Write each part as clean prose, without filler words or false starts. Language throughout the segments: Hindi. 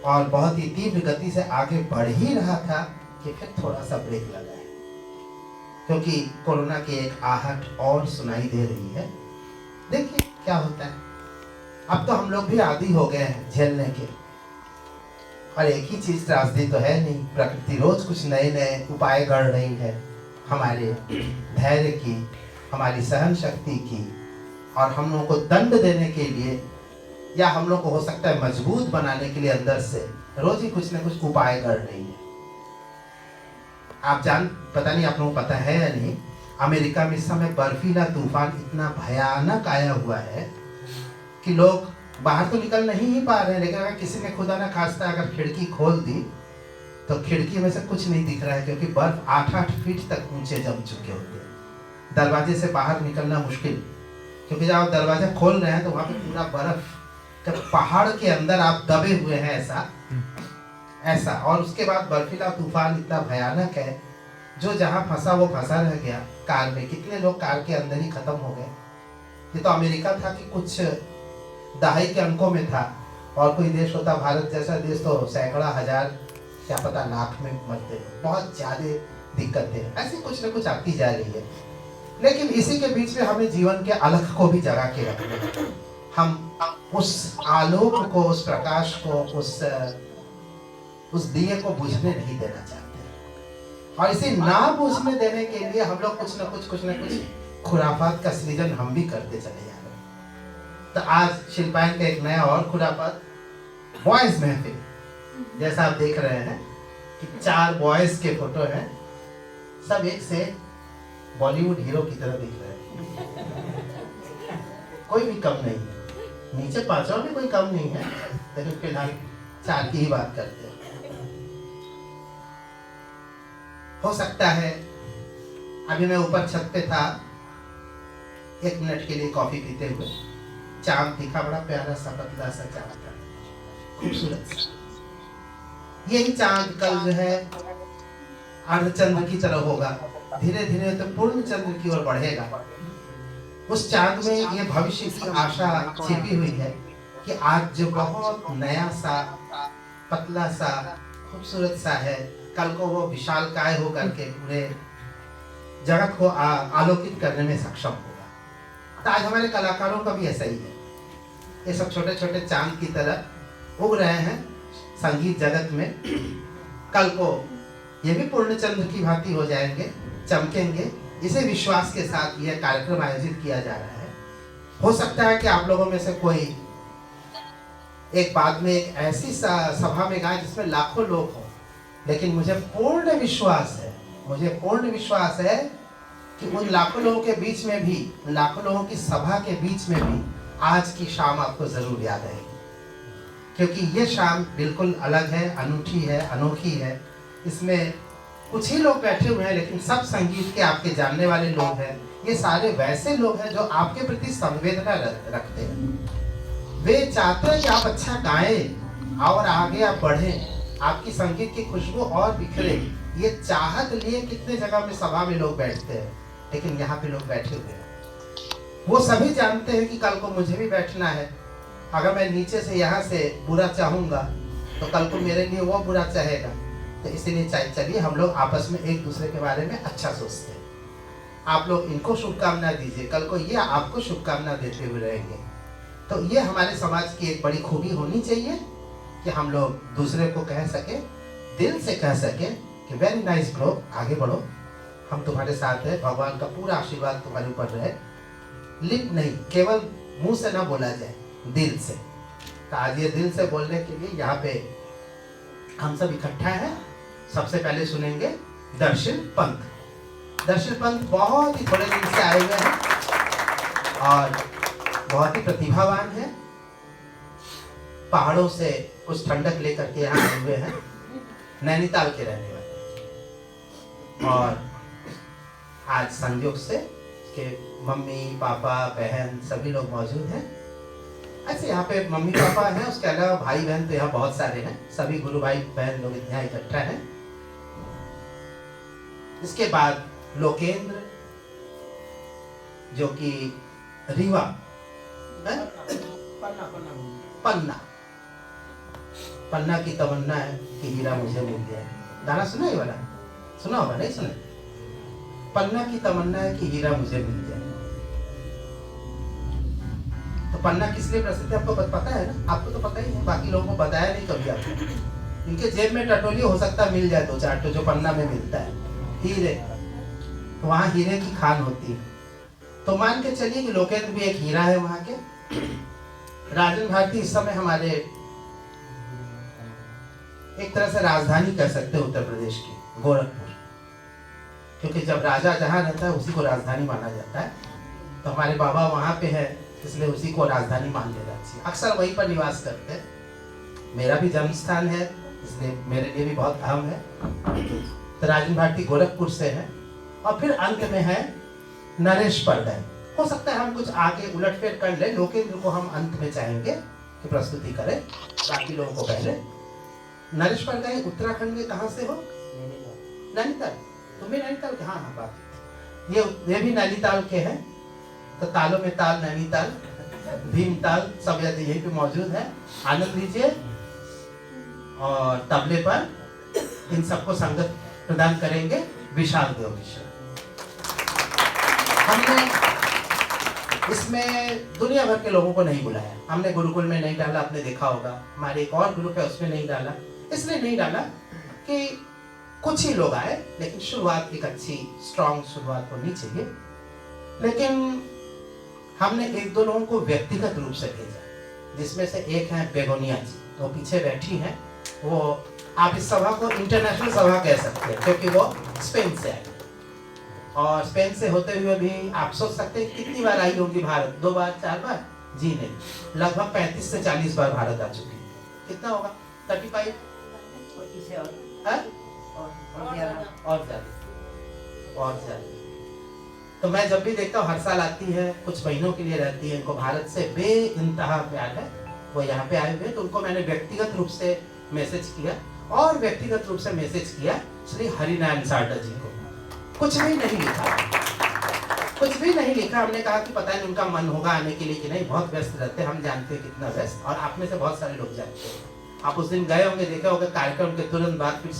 और बहुत ही तीव्र गति से आगे बढ़ ही रहा था कि फिर थोड़ा सा ब्रेक लगा है, क्योंकि कोरोना की एक आहट और सुनाई दे रही है। देखिए क्या होता है, अब तो हम लोग भी आदी हो गए हैं झेलने के, और एक ही चीज त्रासदी तो है नहीं, प्रकृति रोज कुछ नए नए उपाय गढ़ रही है हमारे धैर्य की, हमारी सहन शक्ति की, और हम लोगों को दंड देने के लिए या हम लोग को हो सकता है मजबूत बनाने के लिए अंदर से रोज ही कुछ न कुछ उपाय कर रही है। आप पता नहीं आप लोगों को पता है या नहीं, अमेरिका में इस समय बर्फीला तूफान इतना भयानक आया हुआ है कि लोग बाहर तो निकल नहीं पा रहे हैं, लेकिन अगर किसी ने खुदा ना खास्ता अगर खिड़की खोल दी तो खिड़की में से कुछ नहीं दिख रहा है, क्योंकि बर्फ 8-8 फीट तक ऊंचे जम चुके होते हैं। दरवाजे से बाहर निकलना मुश्किल, क्योंकि जब आप दरवाजा खोल रहे हैं तो वहां पे पूरा बर्फ, जब पहाड़ के अंदर आप दबे हुए हैं ऐसा। और उसके बाद बर्फीला तूफान इतना भयानक है, जो जहां फंसा वो फंसा रह गया। कार में कितने लोग कार के अंदर ही खत्म हो गए। ये तो अमेरिका था कि कुछ दहाई के अंकों में था, और कोई देश होता भारत जैसा देश तो सैकड़ा हजार क्या पता लाख में मरते। बहुत ज्यादा दिक्कतें ऐसी कुछ न कुछ आती जा रही है, लेकिन इसी के बीच में हमें जीवन के अलख को भी जगा के रखना है। हम उस आलोक को, उस प्रकाश को, उस दिए को बुझने नहीं देना चाहते, और इसे ना बुझने देने के लिए हम लोग कुछ न कुछ खुराफात का सृजन हम भी करते चले जा रहे हैं। तो आज शिल्पायन का एक नया और खुराफात, बॉयज महफिल। जैसा आप देख रहे हैं कि 4 बॉयज के फोटो हैं, सब एक से बॉलीवुड हीरो की तरह दिख रहे हैं, कोई भी कम नहीं है। नीचे 5 में कोई कम नहीं है, लेकिन फिलहाल 4 की ही बात करते हैं। हो सकता है अभी मैं ऊपर छत पे था, 1 मिनट के लिए कॉफी पीते हुए, चांद दिखा, बड़ा प्यारा सा पतला सा चांद था, खूबसूरत। यही चांद कल जो है अर्धचंद्र की तरह होगा, धीरे धीरे तो पूर्ण चंद्र की ओर बढ़ेगा। उस चांद में ये भविष्य की आशा छिपी हुई है कि आज जो बहुत नया सा, पतला सा, खूबसूरत सा है, कल को वो विशालकाय होकर के पूरे जगत को आलोकित करने में सक्षम होगा। तो आज हमारे कलाकारों का भी ऐसा ही है, ये सब छोटे छोटे चांद की तरह उग रहे हैं संगीत जगत में। कल को ये भी पूर्ण चंद्र की भांति हो जाएंगे, चमकेंगे। इसे विश्वास के साथ यह कार्यक्रम आयोजित किया जा रहा है। हो सकता है कि आप लोगों में से कोई एक बाद में एक ऐसी सभा में गाए जिसमें लाखों लोग हों, लेकिन मुझे पूर्ण विश्वास है कि उन लाखों लोगों के बीच में भी, लाखों लोगों की सभा के बीच में भी आज की शाम आपको जरूर याद आएगी, क्योंकि ये शाम बिल्कुल अलग है, अनूठी है, अनोखी है। इसमें कुछ ही लोग बैठे हुए हैं, लेकिन सब संगीत के आपके जानने वाले लोग हैं। ये सारे वैसे लोग हैं जो आपके प्रति संवेदना रखते हैं। वे चाहते हैं कि आप अच्छा गाएं और आगे आप बढ़ें, आपकी संगीत की खुशबू और बिखरे। ये चाहत लिए कितने जगह में सभा में लोग बैठते हैं, लेकिन यहाँ पे लोग बैठे हुए हैं। वो सभी जानते हैं कि कल को मुझे भी बैठना है। अगर मैं नीचे से यहाँ से बुरा चाहूंगा तो कल को मेरे लिए वो बुरा चाहेगा। तो इसीलिए चलिए हम लोग आपस में एक दूसरे के बारे में अच्छा सोचते हैं। आप लोग इनको शुभकामना दीजिए, कल को ये आपको शुभकामना देते हुए रहेंगे। तो ये हमारे समाज की एक बड़ी खूबी होनी चाहिए कि हम लोग दूसरे को कह सके, दिल से कह सके कि वेरी नाइस ब्रो, आगे बढ़ो, हम तुम्हारे साथ हैं, भगवान का पूरा आशीर्वाद तुम्हारे ऊपर रहे। लिप नहीं, केवल मुंह से ना बोला जाए, दिल से। तो आज ये दिल से बोलने के लिए यहाँ पे हम सब इकट्ठा हैं। सबसे पहले सुनेंगे दर्शन पंत। दर्शन पंत बहुत ही थोड़े दिन से आए हुए हैं और बहुत ही प्रतिभावान है। पहाड़ों से कुछ ठंडक लेकर के यहाँ आए हुए हैं, नैनीताल के रहने वाले। और आज संयोग से के मम्मी पापा बहन सभी लोग मौजूद हैं। ऐसे यहाँ पे मम्मी पापा हैं, उसके अलावा भाई बहन तो यहाँ बहुत सारे हैं, सभी गुरु भाई बहन लोग यहाँ इकट्ठा हैं। इसके बाद लोकेंद्र जो कि रीवा पन्ना पन्ना की तमन्ना है कि हीरा मुझे मिल जाए। गाना सुना ये वाला? सुना होगा, नहीं सुना? पन्ना की तमन्ना है कि हीरा मुझे मिल जाए। तो पन्ना किस लिए प्रसिद्ध है आपको पता है ना? आपको तो पता ही है, बाकी लोगों को बताया नहीं कभी आपको। इनके जेब में टटोली हो सकता है मिल जाए 2-4 तो जो पन्ना में मिलता है, हीरे। तो वहाँ हीरे की खान होती है। तो मान के चलिए कि लोकेंद्र भी एक हीरा है वहाँ के। राजन भारती इस समय हमारे एक तरह से राजधानी कह सकते हैं उत्तर प्रदेश की, गोरखपुर। क्योंकि जब राजा जहाँ रहता है उसी को राजधानी माना जाता है। तो हमारे बाबा वहाँ पे है, इसलिए उसी को राजधानी मान लेना चाहिए। अक्सर वहीं पर निवास करते हैं। मेरा भी जन्म स्थान है, इसलिए मेरे लिए भी बहुत अहम है। तो राजन भारती गोरखपुर से है। और फिर अंत में है नरेश परगय। हो सकता है हम कुछ आगे उलटफेर कर ले। लोकेंद्र को हम अंत में चाहेंगे कि प्रस्तुति करें, बाकी लोगों को पहले। नरेश परगय उत्तराखंड के कहाँ से हो? नैनीताल। तुम भी नैनीताल के? हाँ, बात ये भी नैनीताल के हैं। तो तालों में ताल, नैनीताल, भीमताल सब यहीं पे मौजूद है। आनंद लीजिए। और तबले पर इन सबको संगत प्रदान करेंगे विशाल देव मिश्रा। हमने इसमें दुनिया भर के लोगों को नहीं बुलाया। हमने गुरुकुल में नहीं डाला, आपने देखा होगा। हमारे एक और ग्रुप है उसमें नहीं डाला। इसलिए नहीं डाला कि कुछ ही लोग आए, लेकिन शुरुआत एक अच्छी स्ट्रॉन्ग शुरुआत होनी चाहिए। लेकिन हमने 1-2 लोगों को व्यक्तिगत रूप से भेजा, जिसमें से एक है बेगोनिया जी, वो पीछे बैठी हैं। वो आप इस सभा को इंटरनेशनल सभा कह सकते हैं, क्योंकि वो स्पेन से आई। और स्पेन से होते हुए भी आप सोच सकते हैं कितनी बार आई होगी भारत? 2 बार, 4 बार? जी नहीं, लगभग 35 से 40 बार भारत आ चुकी है। कितना होगा? 35 और ज्यादा। तो मैं जब भी देखता हूँ, हर साल आती है, कुछ महीनों के लिए रहती है। इनको भारत से बेइंतहा प्यार है। वो यहाँ पे आए हुए, तो उनको मैंने व्यक्तिगत रूप से मैसेज किया। और व्यक्तिगत रूप से मैसेज किया श्री हरिनारायण साटा जी को। कुछ भी नहीं लिखा, कुछ भी नहीं लिखा। हमने कहा कि पता नहीं उनका मन होगा आने के लिए कि नहीं, बहुत व्यस्त रहते हैं, हम जानते हैं कितना व्यस्त। और आप में से बहुत सारे लोग जानते हैं। आप उस दिन गए होंगे, देखे होंगे कार्यक्रम के तुरंत बाद फिर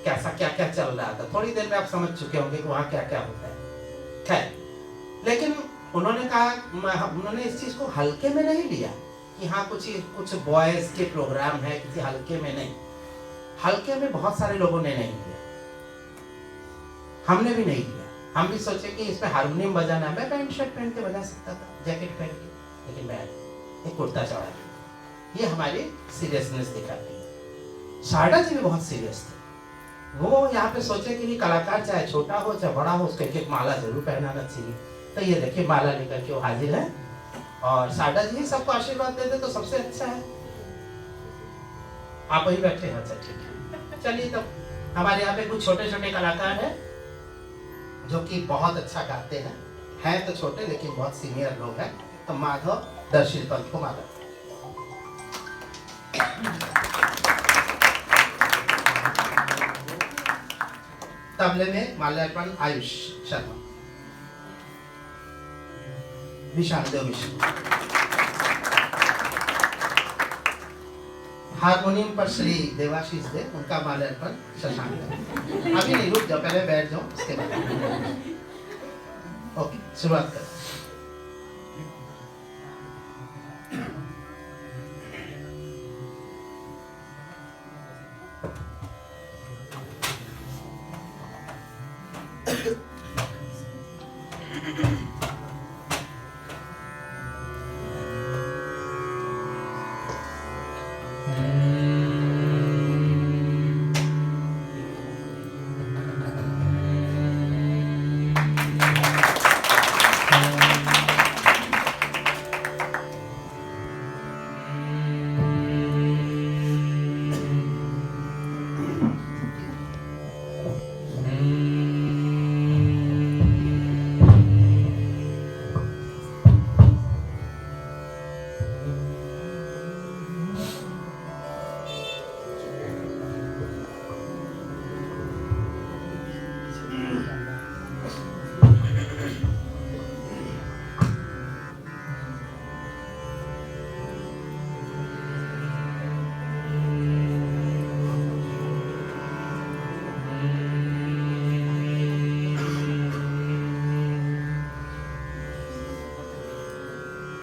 कैसा क्या क्या चल रहा था। थोड़ी देर में आप समझ चुके होंगे कि वहाँ क्या क्या होता है। खैर, लेकिन उन्होंने कहा, उन्होंने इस चीज को हल्के में नहीं लिया कि हाँ कुछ बॉयज के प्रोग्राम है, किसी हल्के में नहीं। हल्के में बहुत सारे लोगों ने नहीं लिया, हमने भी नहीं लिया। हम भी सोचे कि इसमें हारमोनियम बजाना है। मैं पैंट शर्ट पहन के बजा सकता था, जैकेट पहन के, लेकिन मैं एक कुर्ता चढ़ा दिया। ये हमारी सीरियसनेस दिखाती है। सारदा जी भी बहुत सीरियस थे। वो यहाँ पे सोचे कि कलाकार चाहे छोटा हो चाहे बड़ा हो, उसको एक माला जरूर पहनाना चाहिए। तो ये देखिए माला लेकर के वो हाजिर है। और सारदा जी सबको आशीर्वाद देते तो सबसे अच्छा है। आप वही बैठे हैं? अच्छा, ठीक है। चलिए, तब हमारे यहाँ पे कुछ छोटे छोटे कलाकार हैं जो कि बहुत अच्छा गाते हैं तो छोटे, लेकिन बहुत सीनियर लोग हैं। तो माधव दर्शित पंत को माधव। तबले में माल्यार्पण आयुष शर्मा, विशाल देव मिश्रा। हारमोनियम पर श्री देवाशीष देव, उनका माल्यार्पण शशांक। अभी नहीं, रुक जाओ, पहले बैठ जाओ, उसके बाद। ओके, शुरुआत करें।